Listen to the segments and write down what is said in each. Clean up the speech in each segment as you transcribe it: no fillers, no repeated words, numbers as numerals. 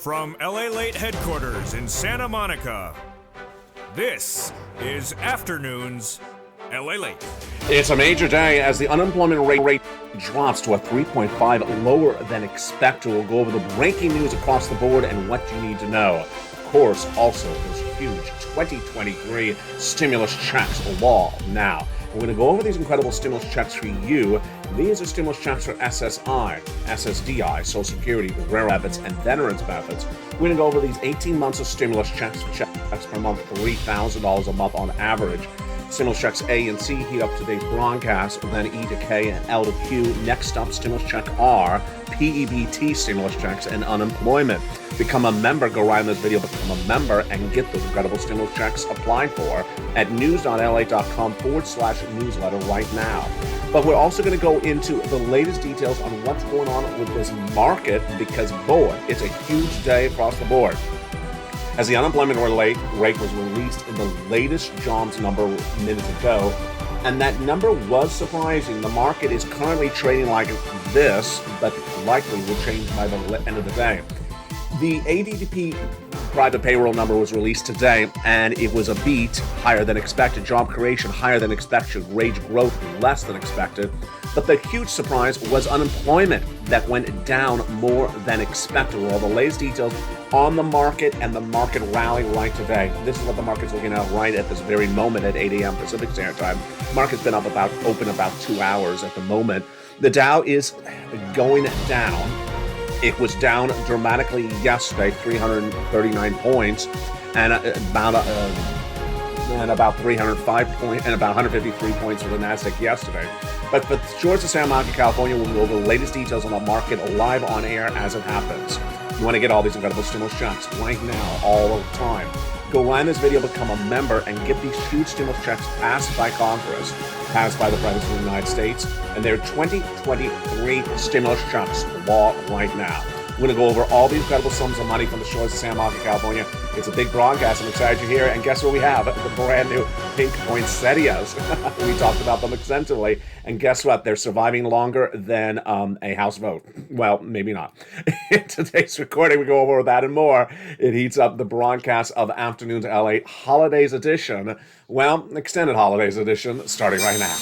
From LALATE headquarters in Santa Monica, this is Afternoons LALATE. It's a major day as the unemployment rate drops to a 3.5, lower than expected. We'll go over the breaking news across the board and what you need to know. Of course, also, there's huge 2023 stimulus checks law now. We're going to go over these incredible stimulus checks for you. These are stimulus checks for SSI, SSDI, Social Security, Rare Benefits, and Veterans Benefits. We're going to go over these 18 months of stimulus checks per month, $3,000 a month on average. Stimulus checks A and C heat up today's broadcast, then E to K and L to Q. Next up, stimulus check R, PEBT stimulus checks, and unemployment. Become a member, go right in this video, become a member, and get those incredible stimulus checks applied for at news.la.com/newsletter right now. But we're also going to go into the latest details on what's going on with this market because, boy, it's a huge day across the board. As the unemployment rate was released in the latest jobs number minutes ago, and that number was surprising. The market is currently trading like this, but likely will change by the end of the day. The ADP private payroll number was released today, and it was a beat, higher than expected. Job creation, higher than expected. Wage growth, less than expected. But the huge surprise was unemployment that went down more than expected. With all the latest details on the market and the market rally right today. This is what the market's looking at right at this very moment at 8 a.m. Pacific Standard Time. Market's been open about 2 hours at the moment. The Dow is going down. It was down dramatically yesterday, 339 points, and about 305 points, and about 153 points for the Nasdaq yesterday. But for shorts of Santa Monica, California, we'll go over the latest details on the market live on air as it happens. You want to get all these incredible stimulus checks right now, all the time. Go right in this video, become a member, and get these huge stimulus checks passed by Congress, passed by the President of the United States, and they're 2023 stimulus checks law right now. We're going to go over all the incredible sums of money from the shores of Santa Monica, California. It's a big broadcast. I'm excited you're here. And guess what we have? The brand new pink poinsettias. We talked about them extensively. And guess what? They're surviving longer than a House vote. Well, maybe not. In today's recording, we go over that and more. It heats up the broadcast of Afternoons LA Holidays Edition. Well, extended Holidays Edition, starting right now.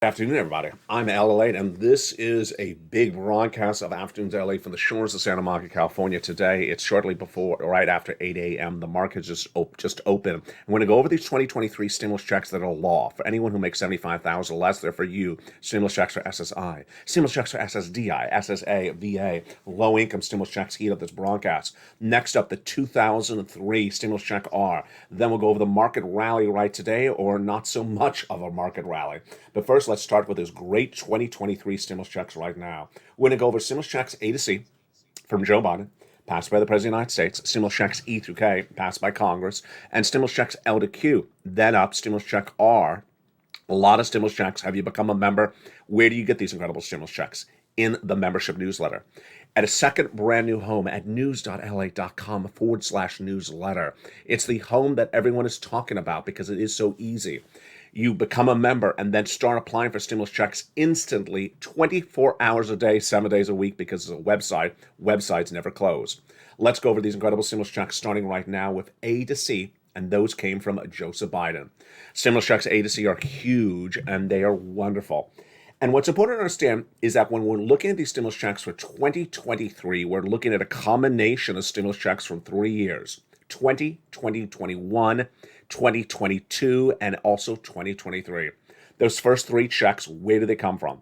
Good afternoon, everybody. I'm LALATE, and this is a big broadcast of Afternoons LA from the shores of Santa Monica, California. Today, it's shortly before, right after 8 a.m. The market just open. I'm going to go over these 2023 stimulus checks that are law. For anyone who makes $75,000 or less, they're for you. Stimulus checks for SSI, stimulus checks for SSDI, SSA, VA, low-income stimulus checks heat up this broadcast. Next up, the 2003 stimulus check R. Then we'll go over the market rally right today, or not so much of a market rally. But first, let's start with this great 2023 stimulus checks right now. We're going to go over stimulus checks A to C from Joe Biden, passed by the President of the United States, stimulus checks E through K, passed by Congress, and stimulus checks L to Q. Then up, stimulus check R. A lot of stimulus checks. Have you become a member? Where do you get these incredible stimulus checks? In the membership newsletter. At a second brand new home at news.la.com/newsletter. It's the home that everyone is talking about because it is so easy. You become a member and then start applying for stimulus checks instantly, 24 hours a day, 7 days a week, because it's a website. Websites never close. Let's go over these incredible stimulus checks starting right now with A to C, and those came from Joseph Biden. Stimulus checks A to C are huge, and they are wonderful. And what's important to understand is that when we're looking at these stimulus checks for 2023, we're looking at a combination of stimulus checks from 3 years, 2021, 2022, and also 2023. Those first three checks, where did they come from?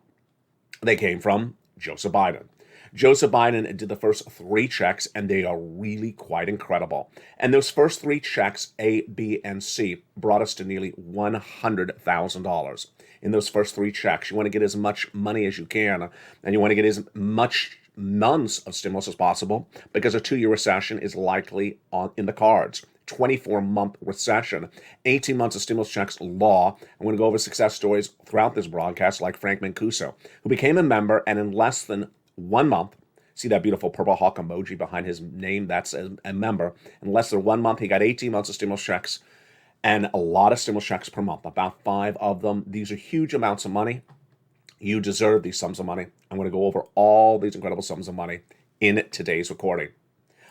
They came from Joseph Biden. Joseph Biden did the first three checks, and they are really quite incredible. And those first three checks, A, B, and C, brought us to nearly $100,000. In those first three checks, you want to get as much money as you can, and you want to get as much months of stimulus as possible because a 2-year recession is likely in the cards. 24-month recession, 18 months of stimulus checks law. I'm going to go over success stories throughout this broadcast like Frank Mancuso, who became a member and in less than 1 month, see that beautiful purple hawk emoji behind his name? That's a member. In less than 1 month, he got 18 months of stimulus checks and a lot of stimulus checks per month, about 5 of them. These are huge amounts of money. You deserve these sums of money. I'm going to go over all these incredible sums of money in today's recording.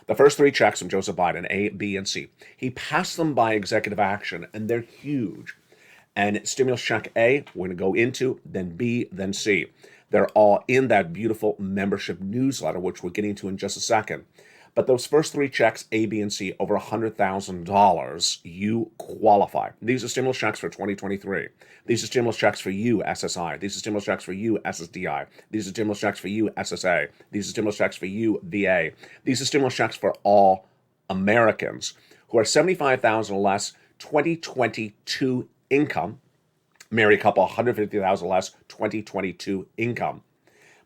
The first 3 checks from Joseph Biden, A, B, and C. He passed them by executive action, and they're huge. And stimulus check A, we're going to go into, then B, then C. They're all in that beautiful membership newsletter, which we're getting to in just a second. But those first 3 checks, A, B, and C, over $100,000, you qualify. These are stimulus checks for 2023. These are stimulus checks for you, SSI. These are stimulus checks for you, SSDI. These are stimulus checks for you, SSA. These are stimulus checks for you, VA. These are stimulus checks for all Americans who are $75,000 or less, 2022 income. Married couple, $150,000 less, 2022 income.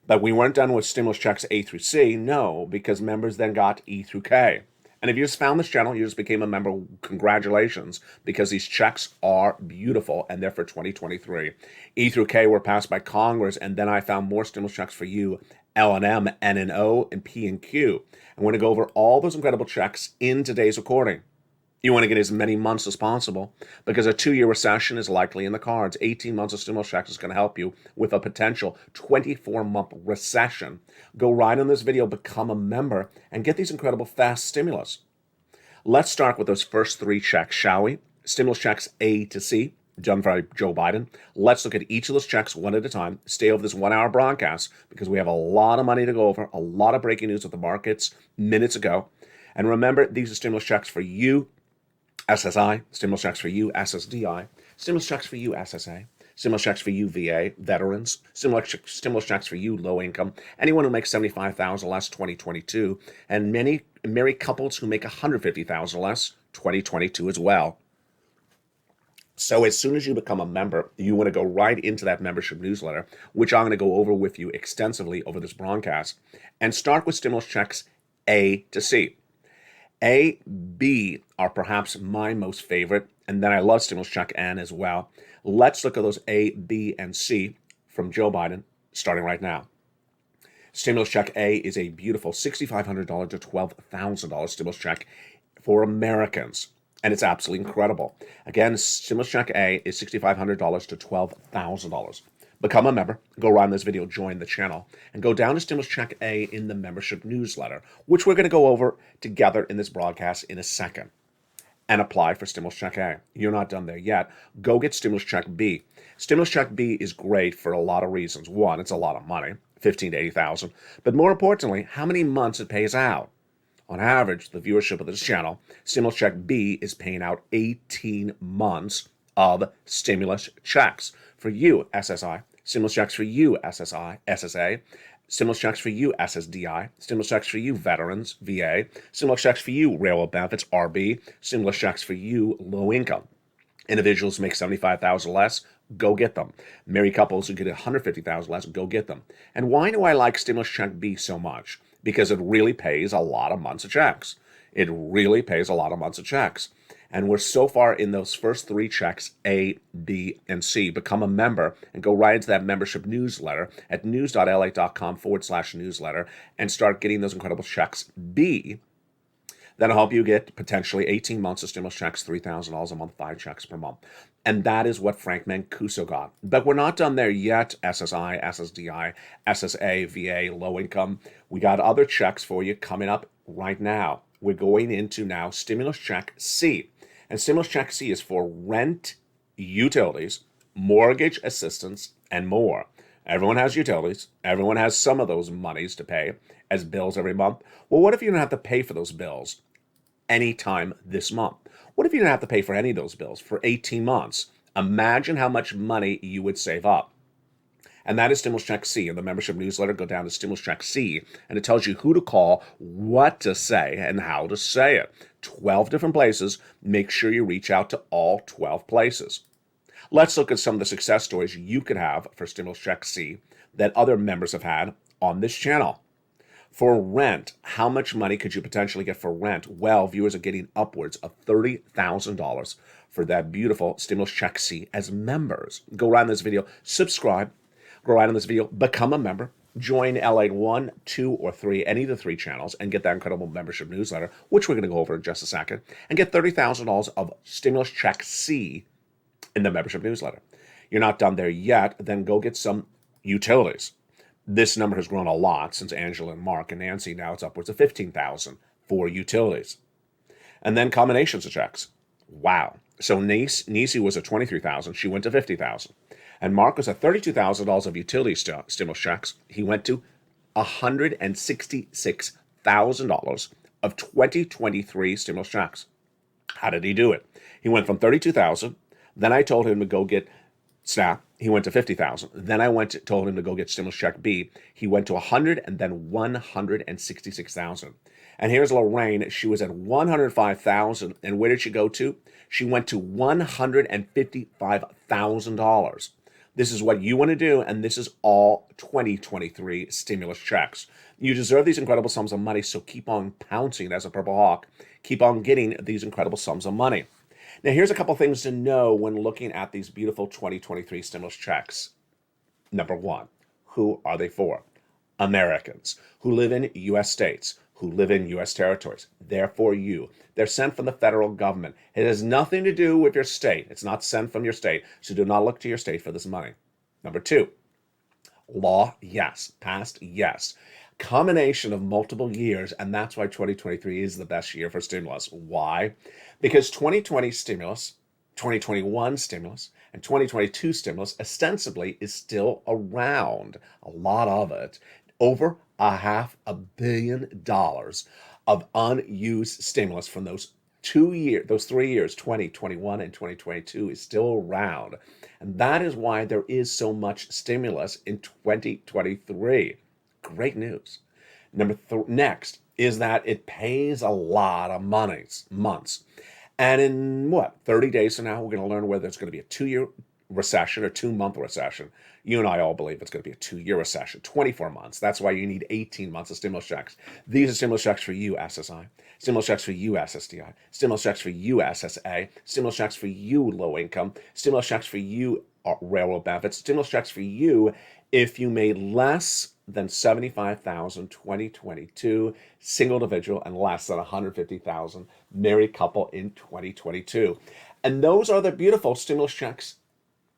But we weren't done with stimulus checks A through C, no, because members then got E through K. And if you just found this channel, you just became a member, congratulations, because these checks are beautiful and they're for 2023. E through K were passed by Congress, and then I found more stimulus checks for you, L and M, N and O, and P and Q. I'm going to go over all those incredible checks in today's recording. You want to get as many months as possible because a 2-year recession is likely in the cards. 18 months of stimulus checks is going to help you with a potential 24-month recession. Go right on this video, become a member, and get these incredible fast stimulus. Let's start with those first 3 checks, shall we? Stimulus checks A to C, done by Joe Biden. Let's look at each of those checks one at a time. Stay over this 1-hour broadcast because we have a lot of money to go over, a lot of breaking news with the markets minutes ago. And remember, these are stimulus checks for you, SSI, stimulus checks for you, SSDI, stimulus checks for you, SSA, stimulus checks for you, VA, veterans, stimulus checks for you, low income, anyone who makes $75,000 less, 2022, and many married couples who make $150,000 less, 2022 as well. So as soon as you become a member, you want to go right into that membership newsletter, which I'm going to go over with you extensively over this broadcast, and start with stimulus checks A to C. A, B are perhaps my most favorite, and then I love stimulus check N as well. Let's look at those A, B, and C from Joe Biden, starting right now. Stimulus check A is a beautiful $6,500 to $12,000 stimulus check for Americans, and it's absolutely incredible. Again, stimulus check A is $6,500 to $12,000. Become a member, go around this video, join the channel, and go down to Stimulus Check A in the membership newsletter, which we're going to go over together in this broadcast in a second, and apply for Stimulus Check A. You're not done there yet. Go get Stimulus Check B. Stimulus Check B is great for a lot of reasons. One, it's a lot of money, $15,000 to $80,000, but more importantly, how many months it pays out. On average, the viewership of this channel, Stimulus Check B is paying out 18 months of stimulus checks. For you, SSI, stimulus checks for you, SSI, SSA, stimulus checks for you, SSDI, stimulus checks for you, veterans, VA, stimulus checks for you, railroad benefits, RB, stimulus checks for you, low income. Individuals who make $75,000 less, go get them. Married couples who get $150,000 less, go get them. And why do I like stimulus check B so much? Because it really pays a lot of months of checks. It really pays a lot of months of checks. And we're so far in those first 3 checks, A, B, and C. Become a member and go right into that membership newsletter at news.lalate.com/newsletter and start getting those incredible checks. B, that'll help you get potentially 18 months of stimulus checks, $3,000 a month, 5 checks per month. And that is what Frank Mancuso got. But we're not done there yet. SSI, SSDI, SSA, VA, low income. We got other checks for you coming up right now. We're going into now stimulus check C. And stimulus check C is for rent, utilities, mortgage assistance, and more. Everyone has utilities. Everyone has some of those monies to pay as bills every month. Well, what if you don't have to pay for those bills anytime this month? What if you didn't have to pay for any of those bills for 18 months? Imagine how much money you would save up. And that is Stimulus Check C. In the membership newsletter, go down to Stimulus Check C, and it tells you who to call, what to say, and how to say it. 12 different places. Make sure you reach out to all 12 places. Let's look at some of the success stories you could have for Stimulus Check C that other members have had on this channel. For rent, how much money could you potentially get for rent? Well, viewers are getting upwards of $30,000 for that beautiful stimulus check C as members. Go right in this video, subscribe, go right in this video, become a member, join LATE 1, 2, or 3, any of the 3 channels, and get that incredible membership newsletter, which we're going to go over in just a second, and get $30,000 of stimulus check C in the membership newsletter. You're not done there yet, then go get some utilities. This number has grown a lot since Angela and Mark and Nancy. Now it's upwards of 15,000 for utilities. And then combinations of checks. Wow. So Nisi was at 23,000. She went to 50,000. And Mark was at $32,000 of utility stimulus checks. He went to $166,000 of 2023 stimulus checks. How did he do it? He went from 32,000. Then I told him to go get SNAP. He went to 50,000. Then I told him to go get stimulus check B. He went to 100 and then 166,000. And here's Lorraine. She was at 105,000. And where did she go to? She went to $155,000. This is what you want to do, and this is all 2023 stimulus checks. You deserve these incredible sums of money, so keep on pouncing as a Purple Hawk. Keep on getting these incredible sums of money. Now, here's a couple things to know when looking at these beautiful 2023 stimulus checks. Number one, who are they for? Americans who live in U.S. states, who live in U.S. territories. They're for you. They're sent from the federal government. It has nothing to do with your state. It's not sent from your state, so do not look to your state for this money. Number two, law, yes. Passed, yes. Combination of multiple years, and that's why 2023 is the best year for stimulus. Why? Because 2020 stimulus, 2021 stimulus, and 2022 stimulus ostensibly is still around. A lot of it. Over $500 million of unused stimulus from those 3 years, 2021 and 2022 is still around. And that is why there is so much stimulus in 2023. Great news. Next is that it pays a lot of months. And in 30 days from now, we're going to learn whether it's going to be a 2-year recession or 2-month recession. You and I all believe it's going to be a 2-year recession, 24 months. That's why you need 18 months of stimulus checks. These are stimulus checks for you, SSI. Stimulus checks for you, SSDI. Stimulus checks for you, SSA. Stimulus checks for you, low income. Stimulus checks for you, railroad benefits. Stimulus checks for you if you made less than $75,000 2022, single individual, and less than $150,000 married couple in 2022. And those are the beautiful stimulus checks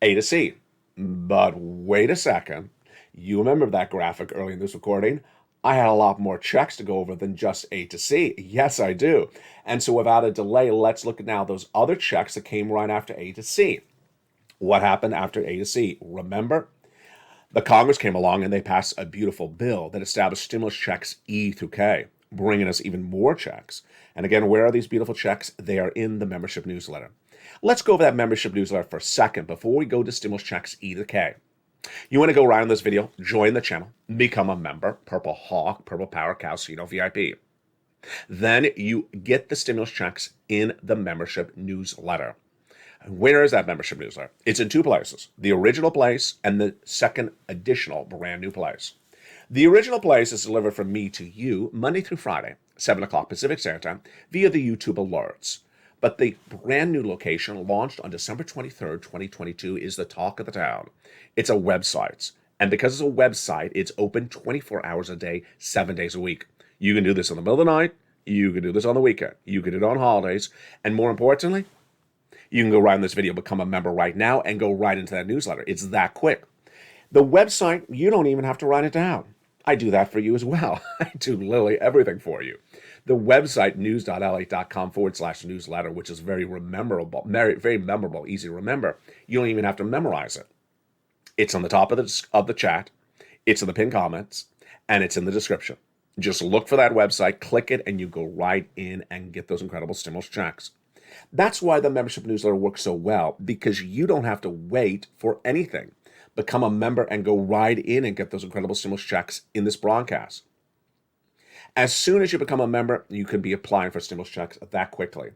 A to C. But wait a second. You remember that graphic early in this recording? I had a lot more checks to go over than just A to C. Yes, I do. And so without a delay, let's look at now those other checks that came right after A to C. What happened after A to C? Remember? The Congress came along and they passed a beautiful bill that established stimulus checks E through K, bringing us even more checks. And again, where are these beautiful checks? They are in the membership newsletter. Let's go over that membership newsletter for a second before we go to stimulus checks E to K. You want to go right on this video, join the channel, become a member, Purple Hawk, Purple Power Casino VIP. Then you get the stimulus checks in the membership newsletter. Where is that membership newsletter? It's in 2 places, the original place and the second additional brand new place. The original place is delivered from me to you Monday through Friday, 7 o'clock Pacific Standard Time, via the YouTube alerts. But the brand new location, launched on December 23rd, 2022, is the talk of the town. It's a website. And because it's a website, it's open 24 hours a day, 7 days a week. You can do this in the middle of the night. You can do this on the weekend. You can do it on holidays. And more importantly, you can go right in this video, become a member right now, and go right into that newsletter. It's that quick. The website, you don't even have to write it down. I do that for you as well. I do literally everything for you. The website, news.lalate.com/newsletter, which is very memorable, very memorable, easy to remember. You don't even have to memorize it. It's on the top of the chat. It's in the pinned comments, and it's in the description. Just look for that website, click it, and you go right in and get those incredible stimulus checks. That's why the membership newsletter works so well, because you don't have to wait for anything. Become a member and go right in and get those incredible stimulus checks in this broadcast. As soon as you become a member, you can be applying for stimulus checks that quickly.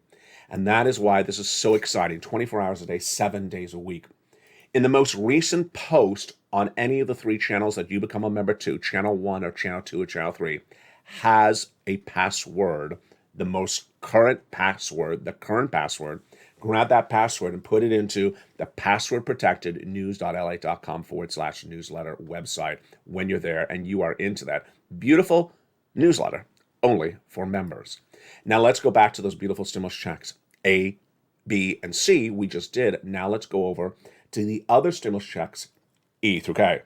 And that is why this is so exciting, 24 hours a day, 7 days a week. In the most recent post on any of the 3 channels that you become a member to, Channel 1 or Channel 2 or Channel 3, has a password, the most current password, the current password. Grab that password and put it into the password protected news.la.com/newsletter website when you're there and you are into that beautiful newsletter only for members. Now let's go back to those beautiful stimulus checks. A, B, and C we just did. Now let's go over to the other stimulus checks, E through K.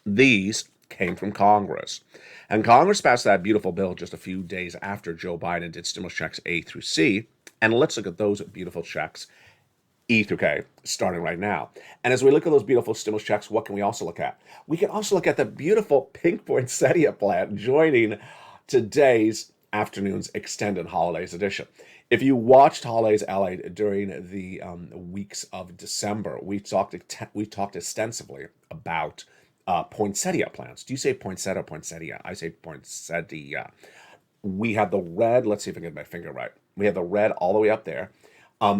These came from Congress. And Congress passed that beautiful bill just a few days after Joe Biden did stimulus checks A through C. And let's look at those beautiful checks, E through K, starting right now. And as we look at those beautiful stimulus checks, what can we also look at? We can also look at the beautiful pink poinsettia plant joining today's afternoon's extended holidays edition. If you watched Holidays LATE during the weeks of December, we talked extensively about poinsettia plants. Do you say poinsettia or poinsettia? I say poinsettia. We have the red, let's see if I can get my finger right. We have the red all the way up there.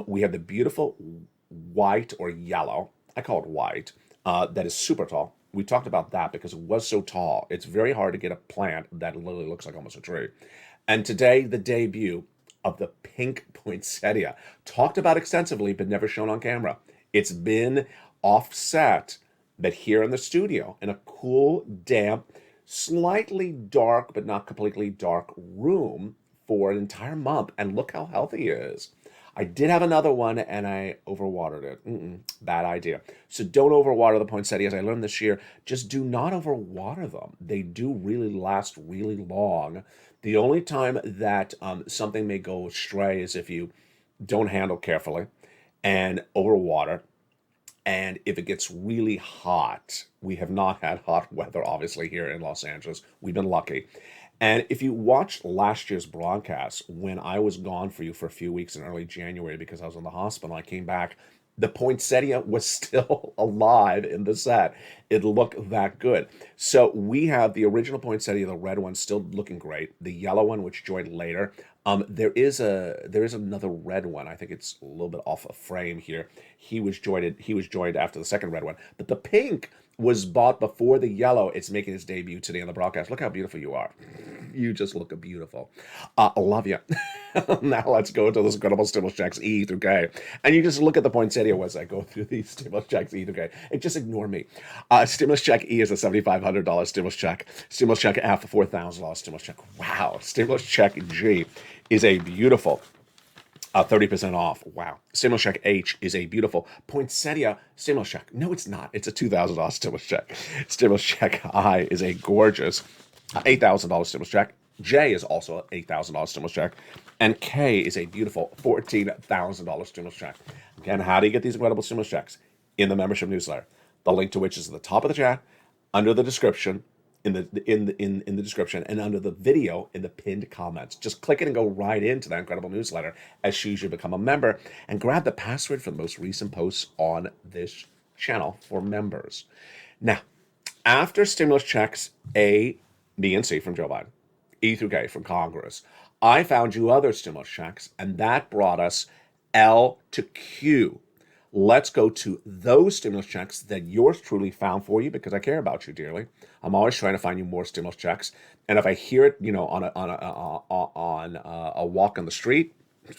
We have the beautiful white or yellow, I call it white, that is super tall. We talked about that because it was so tall. It's very hard to get a plant that literally looks like almost a tree. And today, the debut of the pink poinsettia, talked about extensively, but never shown on camera. It's been offset, but here in the studio, in a cool, damp, slightly dark, but not completely dark room for an entire month. And look how healthy it is. I did have another one and I overwatered it. Bad idea. So don't overwater the poinsettias. I learned this year, just do not overwater them. They do really last really long. The only time that something may go astray is if you don't handle carefully and overwater. And if it gets really hot, we have not had hot weather, obviously, here in Los Angeles. We've been lucky. And if you watched last year's broadcast, when I was gone for you for a few weeks in early January because I was in the hospital, I came back, the poinsettia was still alive in the set. It looked that good. So we have the original poinsettia, the red one, still looking great. The yellow one, which joined later. There is another red one. I think it's a little bit off a frame here. He was joined after the second red one. But the pink was bought before the yellow. It's making its debut today on the broadcast. Look how beautiful you are. You just look beautiful. I love you. Now let's go to those incredible stimulus checks, E through K. And you just look at the poinsettia as I go through these stimulus checks, E through K. And just ignore me. Stimulus check E is a $7,500 stimulus check. Stimulus check F, a $4,000 stimulus check. Wow. Stimulus check G is a beautiful 30% off. Wow. Stimulus check H is a beautiful poinsettia stimulus check. No, it's not. It's a $2,000 stimulus check. Stimulus check I is a gorgeous $8,000 stimulus check. J is also an $8,000 stimulus check. And K is a beautiful $14,000 stimulus check. Again, how do you get these incredible stimulus checks? In the membership newsletter. The link to which is at the top of the chat, under the description, in the description, and under the video in the pinned comments. Just click it and go right into that incredible newsletter as soon as you become a member, and grab the password for the most recent posts on this channel for members. Now, after stimulus checks A, B, and C from Joe Biden, E through K from Congress, I found you other stimulus checks, and that brought us L to Q. Let's go to those stimulus checks that yours truly found for you, because I care about you dearly. I'm always trying to find you more stimulus checks, and if I hear it, on a walk on the street,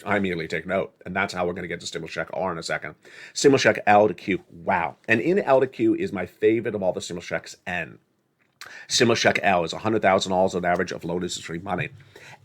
I immediately take note, and that's how we're going to get to stimulus check R in a second. Stimulus check L to Q. Wow! And in L to Q is my favorite of all the stimulus checks, N. Stimulus check L is $100,000 on average of loan interest-free money.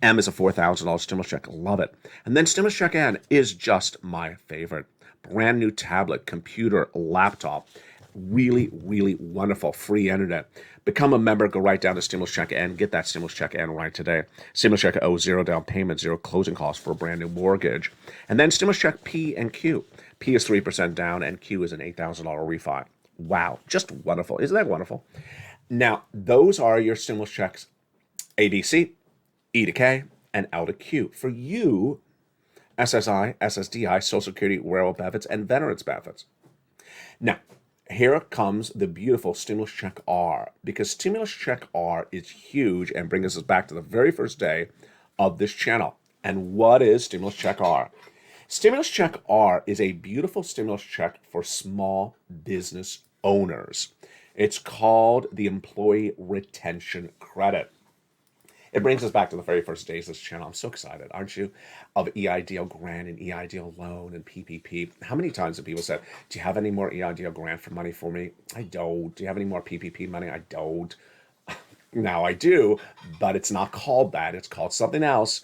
M is a $4,000 stimulus check. Love it. And then stimulus check N is just my favorite. Brand new tablet, computer, laptop. Really, really wonderful. Free internet. Become a member. Go right down to stimulus check N. Get that stimulus check N right today. Stimulus check O, 0 down payment, 0 closing costs for a brand new mortgage. And then stimulus check P and Q. P is 3% down and Q is an $8,000 refi. Wow. Just wonderful. Isn't that wonderful? Now, those are your stimulus checks A, B, C, E to K, and L to Q. For you, SSI, SSDI, Social Security, wearable benefits, and veterans benefits. Now, here comes the beautiful stimulus check R, because stimulus check R is huge and brings us back to the very first day of this channel. And what is stimulus check R? Stimulus check R is a beautiful stimulus check for small business owners. It's called the Employee Retention Credit. It brings us back to the very first days of this channel. I'm so excited, aren't you? Of EIDL grant and EIDL loan and PPP. How many times have people said, do you have any more EIDL grant for money for me? I don't. Do you have any more PPP money? I don't. Now I do, but it's not called that. It's called something else,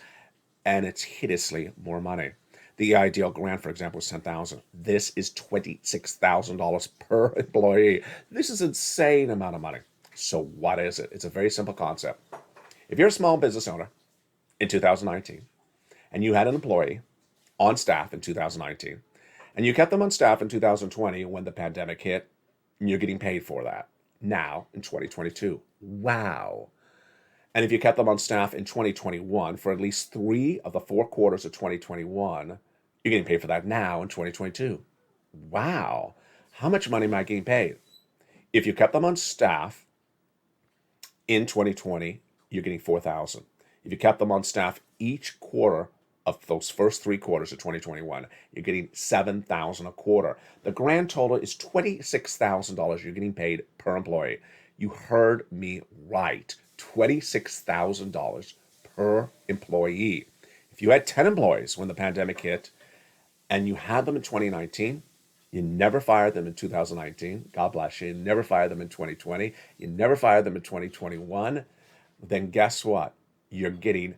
and it's hideously more money. The EIDL grant, for example, is $10,000. This is $26,000 per employee. This is an insane amount of money. So what is it? It's a very simple concept. If you're a small business owner in 2019, and you had an employee on staff in 2019, and you kept them on staff in 2020 when the pandemic hit, and you're getting paid for that now in 2022. Wow. And if you kept them on staff in 2021 for at least 3 of the 4 quarters of 2021, you're getting paid for that now in 2022. Wow. How much money am I getting paid? If you kept them on staff in 2020, you're getting $4,000. If you kept them on staff each quarter of those first 3 quarters of 2021, you're getting $7,000 a quarter. The grand total is $26,000 you're getting paid per employee. You heard me right. $26,000 per employee. If you had 10 employees when the pandemic hit and you had them in 2019, you never fired them in 2019. God bless you. You never fired them in 2020. You never fired them in 2021. Then guess what? You're getting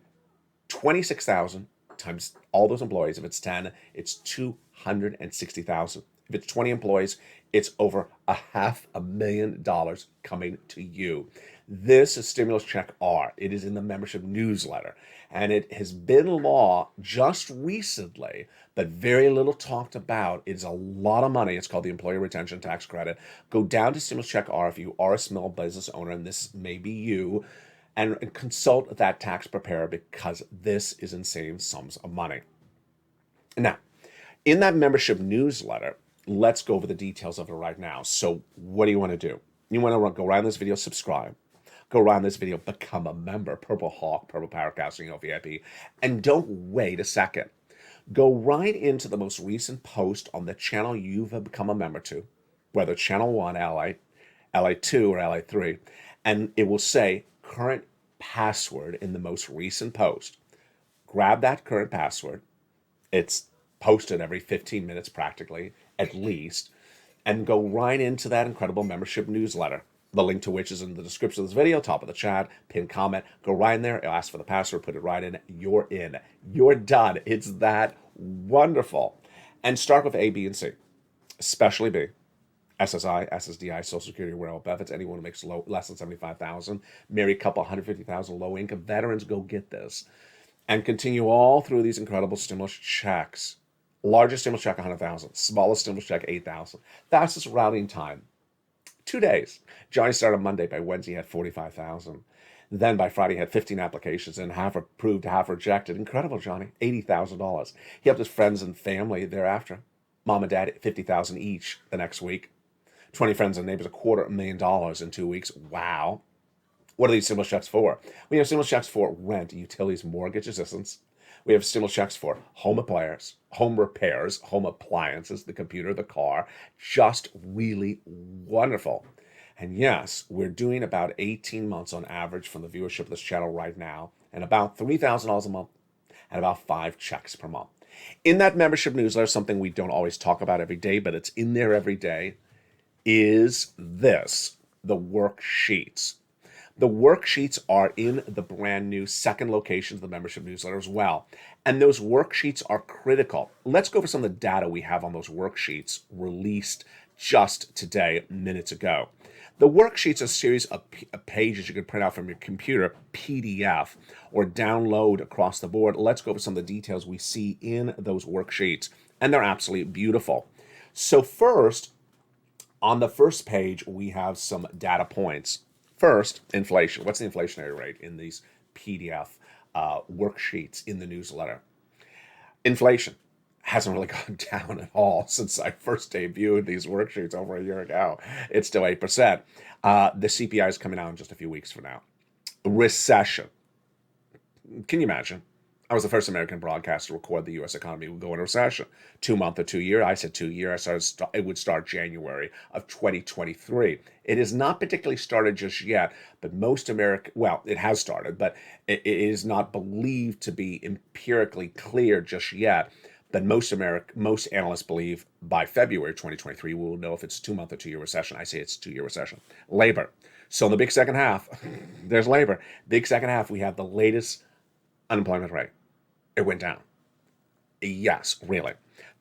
26,000 times all those employees. If it's 10, it's 260,000. If it's 20 employees, it's over $500,000 coming to you. This is Stimulus Check R. It is in the membership newsletter. And it has been law just recently, but very little talked about. It's a lot of money. It's called the Employee Retention Tax Credit. Go down to Stimulus Check R if you are a small business owner, and this may be you, and consult that tax preparer because this is insane sums of money. Now, in that membership newsletter, let's go over the details of it right now. So what do you want to do? You want to go around this video, subscribe. Go around this video, become a member, Purple Hawk, Purple Powercasting, VIP, and don't wait a second. Go right into the most recent post on the channel you've become a member to, whether channel 1, LA2, or LA3, and it will say current password in the most recent post. Grab that current password. It's posted every 15 minutes practically, at least, and go right into that incredible membership newsletter. The link to which is in the description of this video, top of the chat, pinned comment. Go right in there, ask for the password, put it right in. You're in. You're done. It's that wonderful. And start with A, B, and C, especially B. SSI, SSDI, Social Security, rural benefits. Anyone who makes less than $75,000, married couple, $150,000, low income veterans, go get this, and continue all through these incredible stimulus checks. Largest stimulus check, $100,000. Smallest stimulus check, $8,000. Fastest routing time, 2 days. Johnny started Monday. By Wednesday, he had 45,000. Then by Friday, he had 15 applications, and half approved, half rejected. Incredible, Johnny. $80,000. He helped his friends and family thereafter. Mom and dad, $50,000 each the next week. 20 friends and neighbors, $250,000 in 2 weeks. Wow. What are these stimulus checks for? We have stimulus checks for rent, utilities, mortgage assistance. We have stimulus checks for home repairs, home appliances, the computer, the car. Just really wonderful. And yes, we're doing about 18 months on average from the viewership of this channel right now, and about $3,000 a month, and about 5 checks per month. In that membership newsletter, something we don't always talk about every day, but it's in there every day, is this, the worksheets. The worksheets are in the brand new second location of the membership newsletter as well. And those worksheets are critical. Let's go over some of the data we have on those worksheets released just today, minutes ago. The worksheets are a series of pages you can print out from your computer, PDF, or download across the board. Let's go over some of the details we see in those worksheets. And they're absolutely beautiful. So first, on the first page, we have some data points. First, inflation. What's the inflationary rate in these PDF worksheets in the newsletter? Inflation hasn't really gone down at all since I first debuted these worksheets over a year ago. It's still 8%. The CPI is coming out in just a few weeks from now. Recession. Can you imagine? I was the first American broadcaster to record the U.S. economy would go into recession. 2 month or 2 year. I said 2 year. It would start January of 2023. It has not particularly started just yet, but it has started, but it is not believed to be empirically clear just yet. But most analysts believe by February 2023, we will know if it's a 2 month or 2 year recession. I say it's a 2 year recession. Labor. So in the big second half, there's labor. Big second half, we have the latest unemployment rate. It went down. Yes, really.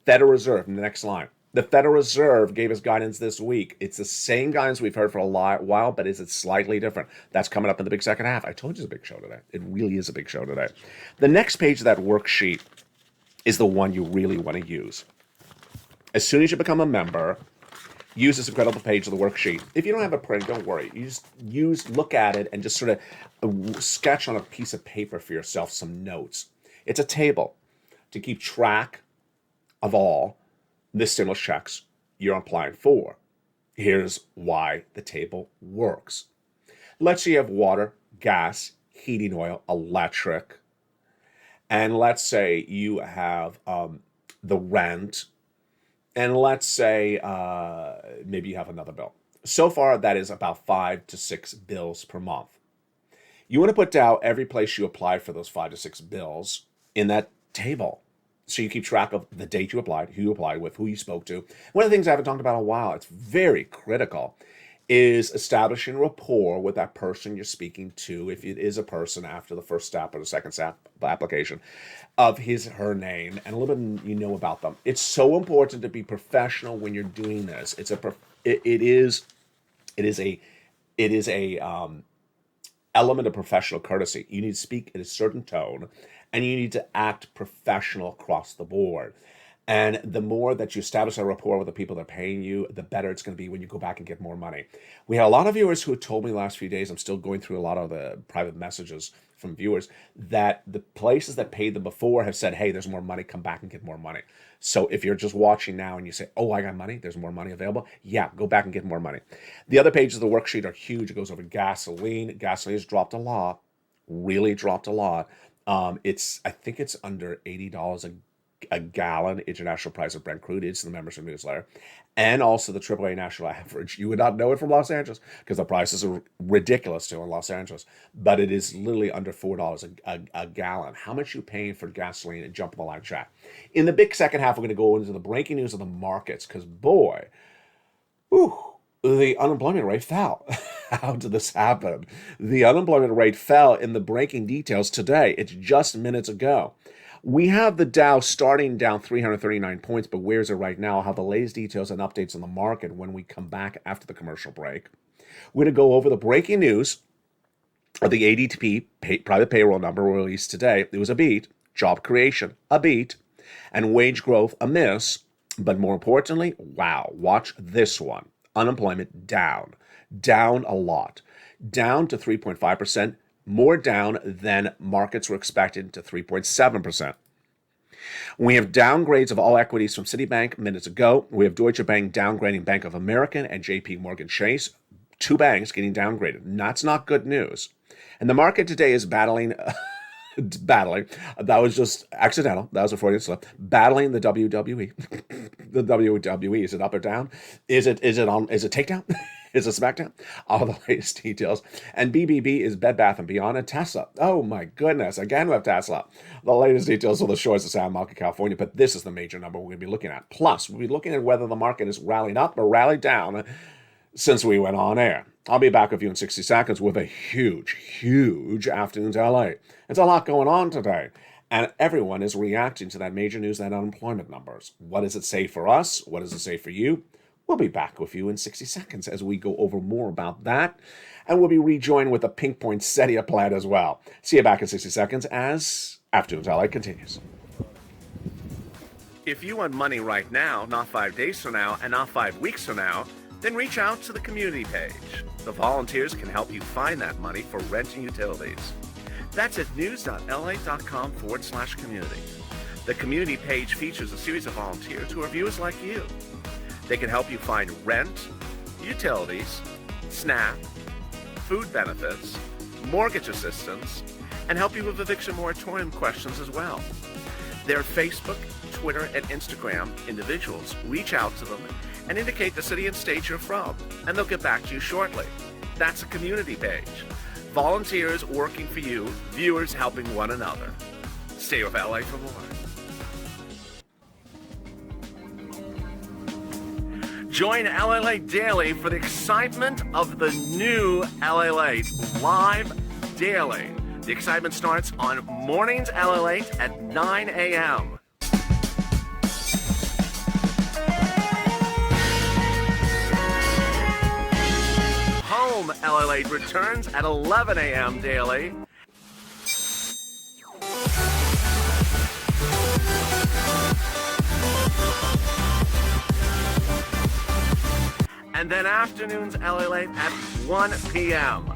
Federal Reserve, next line. The Federal Reserve gave us guidance this week. It's the same guidance we've heard for a while, but is it slightly different? That's coming up in the big second half. I told you it's a big show today. It really is a big show today. The next page of that worksheet is the one you really want to use. As soon as you become a member, use this incredible page of the worksheet. If you don't have a print, don't worry. You just look at it and just sort of sketch on a piece of paper for yourself some notes. It's a table to keep track of all the stimulus checks you're applying for. Here's why the table works. Let's say you have water, gas, heating oil, electric, and let's say you have the rent, and let's say maybe you have another bill. So far, that is about 5 to 6 bills per month. You want to put down every place you apply for those 5 to 6 bills in that table. So you keep track of the date you applied, who you applied with, who you spoke to. One of the things I haven't talked about in a while, it's very critical, is establishing rapport with that person you're speaking to, if it is a person after the first step or the second step application, of his or her name and a little bit you know about them. It's so important to be professional when you're doing this. It is a element of professional courtesy. You need to speak in a certain tone, and you need to act professional across the board. And the more that you establish a rapport with the people that are paying you, the better it's going to be when you go back and get more money. We had a lot of viewers who told me the last few days, I'm still going through a lot of the private messages from viewers, that the places that paid them before have said, hey, there's more money, come back and get more money. So if you're just watching now and you say, oh, I got money, there's more money available, yeah, go back and get more money. The other pages of the worksheet are huge. It goes over gasoline. Gasoline has dropped a lot, really dropped a lot. I think it's under $80 a gallon international price of Brent crude. It's the membership newsletter. And also the AAA national average. You would not know it from Los Angeles because the prices are ridiculous still in Los Angeles. But it is literally under $4 a gallon. How much you paying for gasoline and jump in the live chat? In the big second half, we're going to go into the breaking news of the markets because, boy, the unemployment rate fell. How did this happen? The unemployment rate fell in the breaking details today. It's just minutes ago. We have the Dow starting down 339 points, but where's it right now? I'll have the latest details and updates on the market when we come back after the commercial break. We're going to go over the breaking news of the ADP private payroll number released today. It was a beat. Job creation, a beat. And wage growth, a miss. But more importantly, wow, watch this one. Unemployment down a lot, down to 3.5%, more down than markets were expecting to 3.7%. We have downgrades of all equities from Citibank minutes ago. We have Deutsche Bank downgrading Bank of America and JP Morgan Chase. 2 banks getting downgraded. That's not good news. And the market today is battling. That was just accidental. That was a Freudian slip. Battling the WWE. The WWE. Is it up or down? Is it takedown? Is it SmackDown? All the latest details. And BBB is Bed Bath & Beyond and Tesla. Oh my goodness. Again, we have Tesla. The latest details of the shores of San Marco, California. But this is the major number we're going to be looking at. Plus, we'll be looking at whether the market is rallying up or rallied down since we went on air. I'll be back with you in 60 seconds with a huge afternoon to LA. It's a lot going on today. And everyone is reacting to that major news, that unemployment numbers. What does it say for us? What does it say for you? We'll be back with you in 60 seconds as we go over more about that. And we'll be rejoined with a pink poinsettia plant as well. See you back in 60 seconds as Afternoons LA continues. If you want money right now, not 5 days from now, and not 5 weeks from now, then reach out to the community page. The volunteers can help you find that money for rent and utilities. That's at news.la.com/community. The community page features a series of volunteers who are viewers like you. They can help you find rent, utilities, SNAP, food benefits, mortgage assistance, and help you with eviction moratorium questions as well. Their Facebook, Twitter, and Instagram individuals reach out to them and indicate the city and state you're from, and they'll get back to you shortly. That's a community page. Volunteers working for you, viewers helping one another. Stay with LA for more. Join LALATE Daily for the excitement of the new LALATE live daily. The excitement starts on Mornings LALATE at 9 a.m. Home LALATE returns at 11 a.m. daily. And then afternoons LALATE at 1 p.m.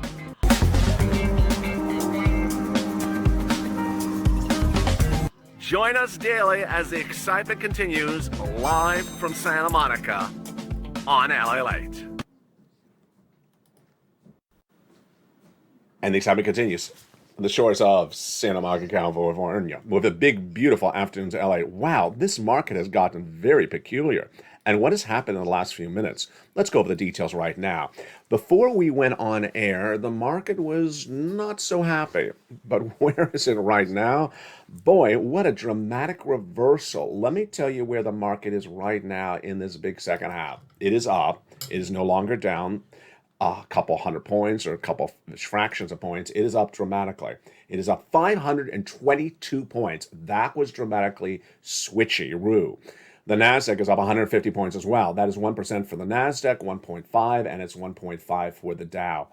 Join us daily as the excitement continues live from Santa Monica on LALATE. And the excitement continues on the shores of Santa Monica, California, with a big, beautiful afternoon to LA. Wow, this market has gotten very peculiar. And what has happened in the last few minutes? Let's go over the details right now. Before we went on air, the market was not so happy. But where is it right now? Boy, what a dramatic reversal. Let me tell you where the market is right now in this big second half. It is up. It is no longer down a couple hundred points or a couple fractions of points. It is up dramatically. It is up 522 points. That was dramatically switchy-roo. The NASDAQ is up 150 points as well. That is 1% for the NASDAQ, 1.5, and it's 1.5 for the Dow.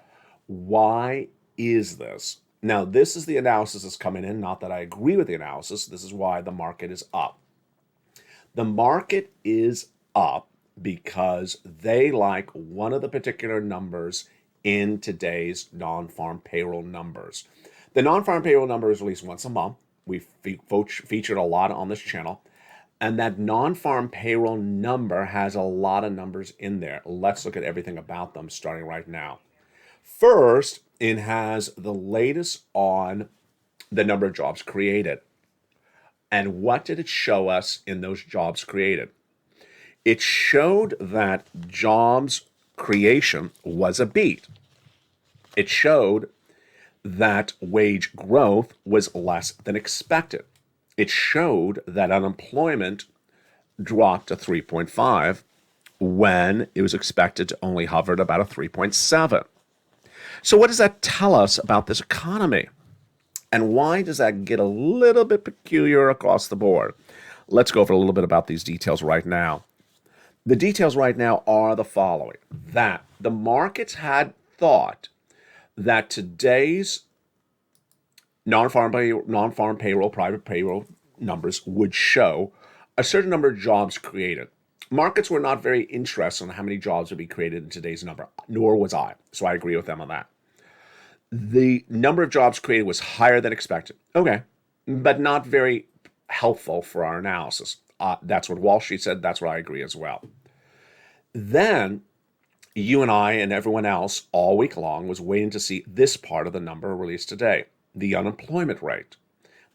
Why is this? Now, this is the analysis that's coming in. Not that I agree with the analysis. This is why the market is up. The market is up because they like one of the particular numbers in today's non-farm payroll numbers. The non-farm payroll number is released once a month. We've featured a lot on this channel. And that non-farm payroll number has a lot of numbers in there. Let's look at everything about them starting right now. First, it has the latest on the number of jobs created. And what did it show us in those jobs created? It showed that jobs creation was a beat. It showed that wage growth was less than expected. It showed that unemployment dropped to 3.5 when it was expected to only hover at about a 3.7. So what does that tell us about this economy? And why does that get a little bit peculiar across the board? Let's go over a little bit about these details right now. The details right now are the following: that the markets had thought that today's non-farm payroll, private payroll numbers would show a certain number of jobs created. Markets were not very interested in how many jobs would be created in today's number, nor was I. So I agree with them on that. The number of jobs created was higher than expected. Okay, but not very helpful for our analysis. That's what Wall Street said. That's what I agree as well. Then you and I and everyone else all week long was waiting to see this part of the number released today. The unemployment rate.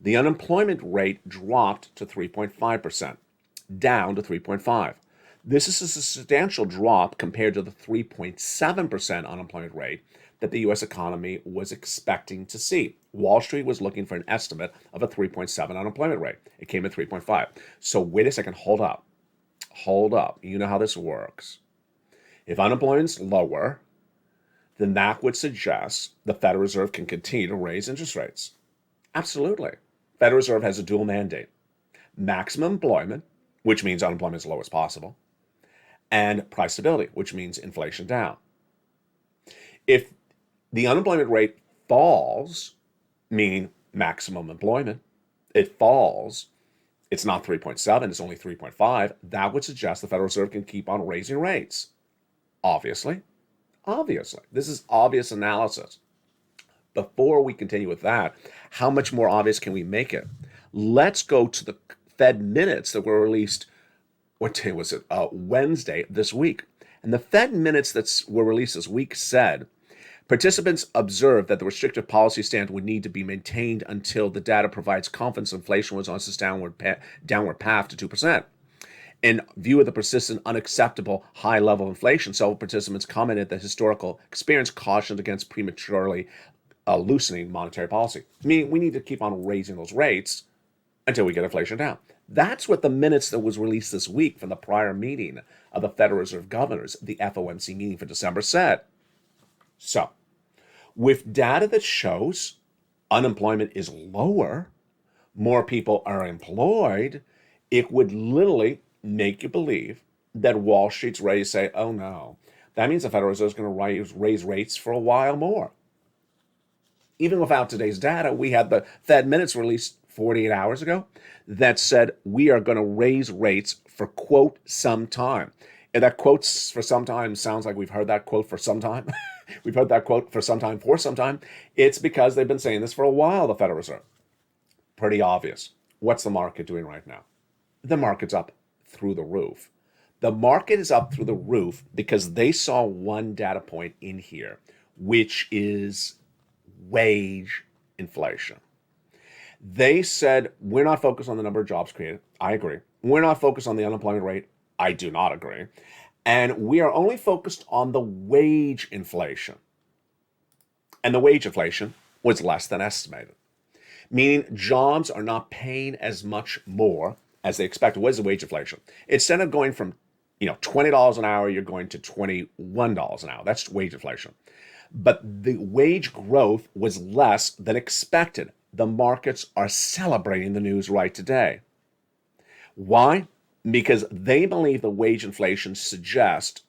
The unemployment rate dropped to 3.5%, down to 3.5. This is a substantial drop compared to the 3.7% unemployment rate that the U.S. economy was expecting to see. Wall Street was looking for an estimate of a 3.7 unemployment rate. It came at 3.5. So wait a second, hold up. Hold up. You know how this works. If unemployment's lower, then that would suggest the Federal Reserve can continue to raise interest rates. Absolutely. Federal Reserve has a dual mandate: maximum employment, which means unemployment as low as possible, and price stability, which means inflation down. If the unemployment rate falls, meaning maximum employment, it falls, it's not 3.7, it's only 3.5, that would suggest the Federal Reserve can keep on raising rates. Obviously. This is obvious analysis. Before we continue with that, how much more obvious can we make it? Let's go to the Fed minutes that were released, what day was it? Wednesday this week. And the Fed minutes that were released this week said Participants observed that the restrictive policy stance would need to be maintained until the data provides confidence inflation was on its downward path to 2%. In view of the persistent, unacceptable high level of inflation, several participants commented that historical experience cautioned against prematurely loosening monetary policy. I mean, we need to keep on raising those rates until we get inflation down. That's what the minutes that was released this week from the prior meeting of the Federal Reserve Governors, the FOMC meeting for December, said. So, with data that shows unemployment is lower, more people are employed, it would literally make you believe that Wall Street's ready to say, oh no, that means the Federal Reserve is going to raise rates for a while more. Even without today's data, we had the Fed minutes released 48 hours ago that said we are going to raise rates for, quote, some time. And that quotes for some time sounds like we've heard that quote for some time. We've heard that quote for some time. It's because they've been saying this for a while, the Federal Reserve. Pretty obvious. What's the market doing right now? The market's up through the roof. The market is up through the roof because they saw one data point in here, which is wage inflation. They said, we're not focused on the number of jobs created. I agree. We're not focused on the unemployment rate. I do not agree. And we are only focused on the wage inflation. And the wage inflation was less than estimated, meaning jobs are not paying as much more as they expected. What is the wage inflation? Instead of going from $20 an hour, you're going to $21 an hour. That's wage inflation. But the wage growth was less than expected. The markets are celebrating the news right today. Why? Because they believe the wage inflation suggests,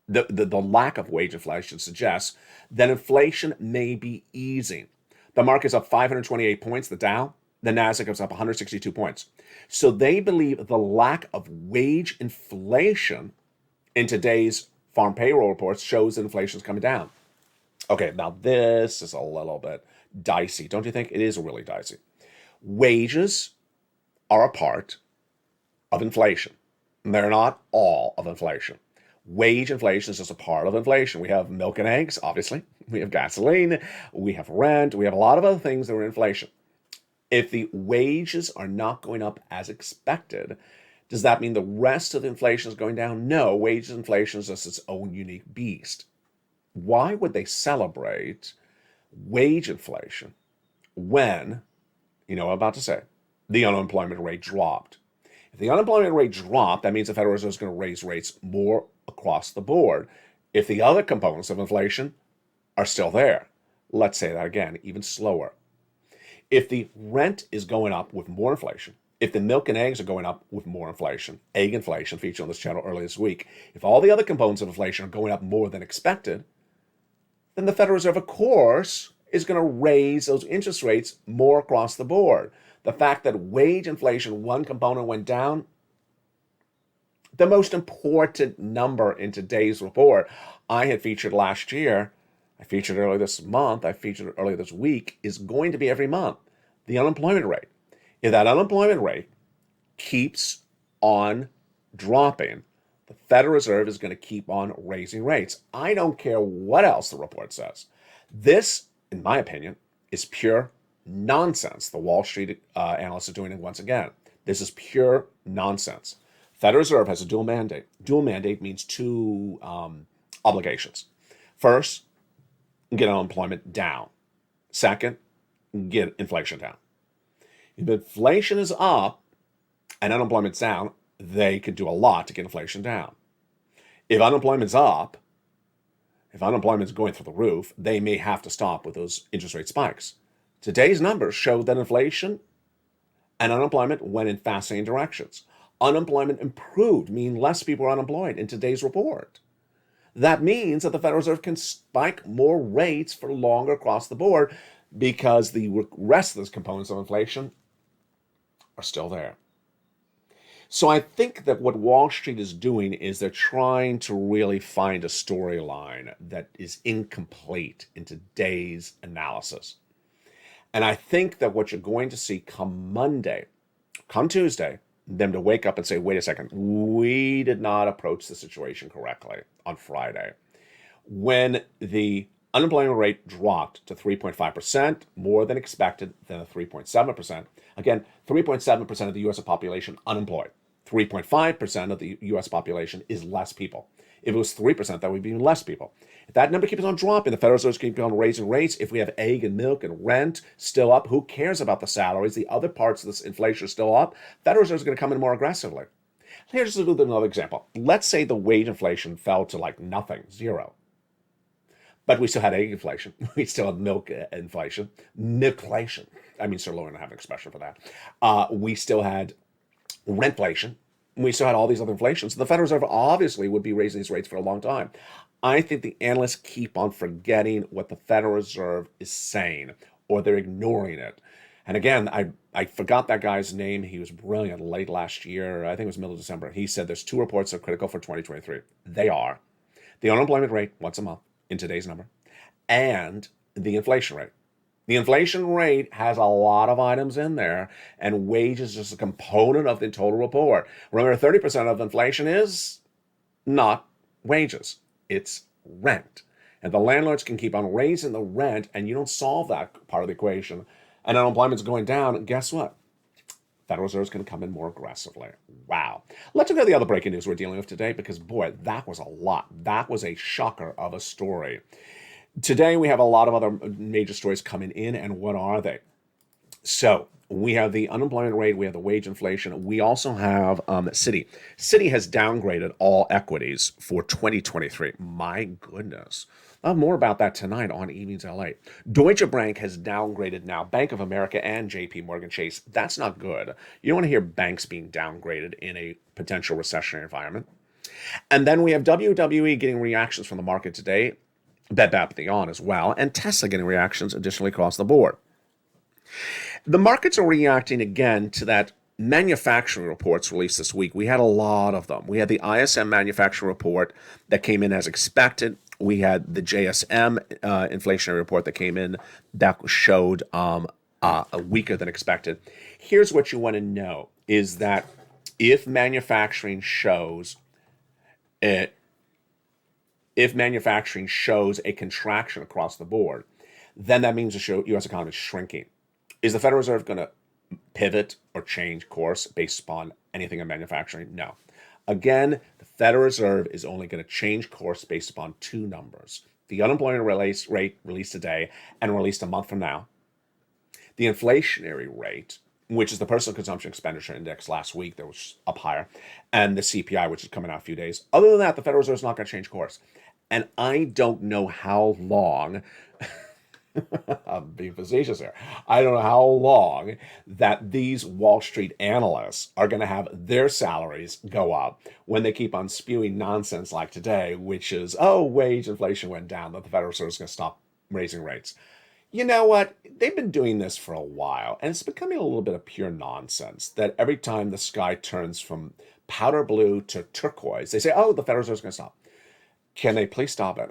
the lack of wage inflation suggests that inflation may be easing. The market's up 528 points, the Dow. The Nasdaq is up 162 points. So they believe the lack of wage inflation in today's farm payroll reports shows that inflation is coming down. Okay, now this is a little bit dicey. Don't you think? It is really dicey. Wages are a part of inflation. They're not all of inflation. Wage inflation is just a part of inflation. We have milk and eggs, obviously. We have gasoline. We have rent. We have a lot of other things that are inflation. If the wages are not going up as expected, does that mean the rest of the inflation is going down? No, wages inflation is just its own unique beast. Why would they celebrate wage inflation when, I'm about to say, the unemployment rate dropped? If the unemployment rate dropped, that means the Federal Reserve is going to raise rates more across the board. If the other components of inflation are still there, let's say that again, even slower. If the rent is going up with more inflation, if the milk and eggs are going up with more inflation, egg inflation featured on this channel earlier this week, if all the other components of inflation are going up more than expected, then the Federal Reserve, of course, is going to raise those interest rates more across the board. The fact that wage inflation, one component went down, the most important number in today's report I had featured last year, I featured earlier this month, I featured earlier this week, is going to be every month, the unemployment rate. If that unemployment rate keeps on dropping, the Federal Reserve is going to keep on raising rates. I don't care what else the report says. This, in my opinion, is pure nonsense. The Wall Street analysts are doing it once again. This is pure nonsense. Federal Reserve has a dual mandate. Dual mandate means two obligations. First, get unemployment down. Second, get inflation down. If inflation is up and unemployment's down, they can do a lot to get inflation down. If unemployment's up, if unemployment's going through the roof, they may have to stop with those interest rate spikes. Today's numbers show that inflation and unemployment went in fascinating directions. Unemployment improved, meaning less people are unemployed in today's report. That means that the Federal Reserve can spike more rates for longer across the board because the rest of those components of inflation are still there. So I think that what Wall Street is doing is they're trying to really find a storyline that is incomplete in today's analysis. And I think that what you're going to see come Monday, come Tuesday, them to wake up and say, wait a second, we did not approach the situation correctly on Friday. When the Unemployment rate dropped to 3.5%, more than expected than 3.7%. Again, 3.7% of the U.S. population unemployed. 3.5% of the U.S. population is less people. If it was 3%, that would be even less people. If that number keeps on dropping, the Federal Reserve keeps on raising rates. If we have egg and milk and rent still up, who cares about the salaries? The other parts of this inflation are still up. Federal Reserve is going to come in more aggressively. Here's another example. Let's say the wage inflation fell to like nothing, zero. But we still had egg inflation. We still had milk inflation. Milkflation. I mean, Sir Lauren, I have an expression for that. We still had rentflation. We still had all these other inflations. The Federal Reserve obviously would be raising these rates for a long time. I think the analysts keep on forgetting what the Federal Reserve is saying, or they're ignoring it. And again, I forgot that guy's name. He was brilliant late last year. I think it was middle of December. He said there's two reports that are critical for 2023. They are the unemployment rate once a month in today's number and the inflation rate. The inflation rate has a lot of items in there, and wages is just a component of the total report. Remember, 30% of inflation is not wages. It's rent. And the landlords can keep on raising the rent, and you don't solve that part of the equation, and unemployment's going down, and guess what? Federal Reserve is going to come in more aggressively. Wow. Let's look at the other breaking news we're dealing with today, because boy, that was a lot. That was a shocker of a story. Today, we have a lot of other major stories coming in, and what are they? So we have the unemployment rate, we have the wage inflation. We also have Citi. Citi has downgraded all equities for 2023. My goodness. I'll have more about that tonight on Evenings LA. Deutsche Bank has downgraded now Bank of America and JP Morgan Chase. That's not good. You don't want to hear banks being downgraded in a potential recessionary environment. And then we have WWE getting reactions from the market today. Bed Bath & Beyond as well, and Tesla getting reactions additionally across the board. The markets are reacting again to that manufacturing reports released this week. We had a lot of them. We had the ISM manufacturing report that came in as expected. We had the JSM inflationary report that came in that showed weaker than expected. Here's what you want to know is that if manufacturing shows a contraction across the board, then that means the U.S. economy is shrinking. Is the Federal Reserve going to pivot or change course based upon anything in manufacturing? No. Again, the Federal Reserve is only going to change course based upon two numbers. The unemployment rate released today and released a month from now. The inflationary rate, which is the personal consumption expenditure index last week that was up higher, and the CPI, which is coming out in a few days. Other than that, the Federal Reserve is not going to change course. And I don't know how long, I'm being facetious here, I don't know how long that these Wall Street analysts are going to have their salaries go up when they keep on spewing nonsense like today, which is, oh, wage inflation went down, that the Federal Reserve is going to stop raising rates. You know what? They've been doing this for a while, and it's becoming a little bit of pure nonsense that every time the sky turns from powder blue to turquoise, they say, oh, the Federal Reserve is going to stop. Can they please stop it?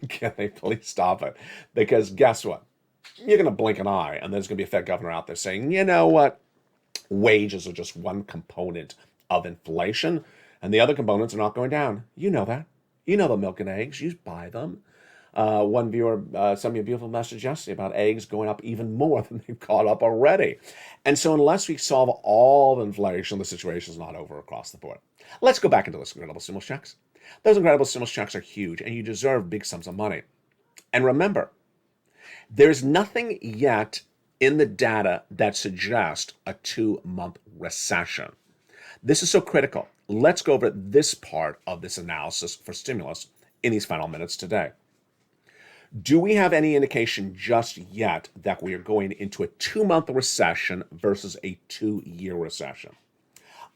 Can they please stop it? Because guess what? You're going to blink an eye, and there's going to be a Fed governor out there saying, you know what? Wages are just one component of inflation, and the other components are not going down. You know that. You know the milk and eggs. You buy them. One viewer sent me a beautiful message yesterday about eggs going up even more than they've caught up already. And so unless we solve all of inflation, the situation is not over across the board. Let's go back into those incredible stimulus checks. Those incredible stimulus checks are huge, and you deserve big sums of money. And remember, there's nothing yet in the data that suggests a 2-month recession. This is so critical. Let's go over this part of this analysis for stimulus in these final minutes today. Do we have any indication just yet that we are going into a 2-month recession versus a 2-year recession?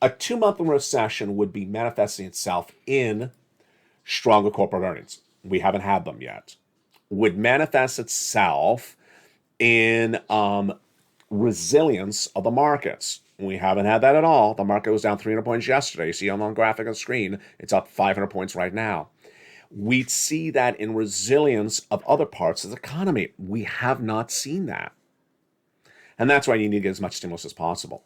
A 2-month recession would be manifesting itself in stronger corporate earnings. We haven't had them yet. Would manifest itself in resilience of the markets. We haven't had that at all. The market was down 300 points yesterday. You see on the graphic on the screen, it's up 500 points right now. We'd see that in resilience of other parts of the economy. We have not seen that. And that's why you need to get as much stimulus as possible.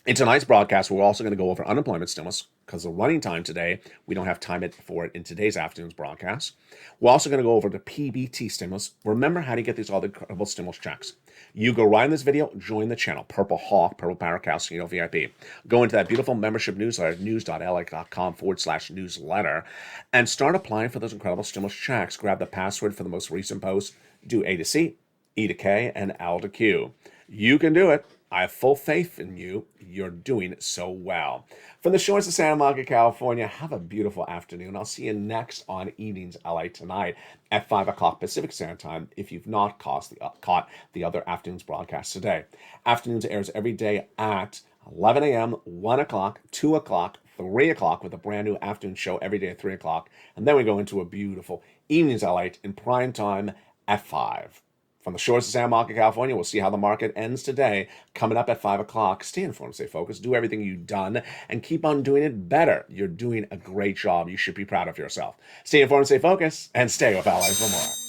In tonight's broadcast, we're also going to go over unemployment stimulus because of running time today. We don't have time for it in today's afternoon's broadcast. We're also going to go over the PBT stimulus. Remember how to get these all the incredible stimulus checks. You go right in this video, join the channel, Purple Hawk, Purple Power Casino VIP. Go into that beautiful membership newsletter, news.lalate.com/newsletter, and start applying for those incredible stimulus checks. Grab the password for the most recent post. Do A to C, E to K, and L to Q. You can do it. I have full faith in you. You're doing so well. From the shores of Santa Monica, California, have a beautiful afternoon. I'll see you next on Evenings LA tonight at 5 o'clock Pacific Standard Time if you've not caught the other afternoon's broadcast today. Afternoons airs every day at 11 a.m., 1 o'clock, 2 o'clock, 3 o'clock with a brand new afternoon show every day at 3 o'clock. And then we go into a beautiful Evenings LA in prime time at 5. From the shores of Santa Monica, California, we'll see how the market ends today. Coming up at 5 o'clock. Stay informed, stay focused, do everything you've done, and keep on doing it better. You're doing a great job. You should be proud of yourself. Stay informed, stay focused, and stay with LA for more.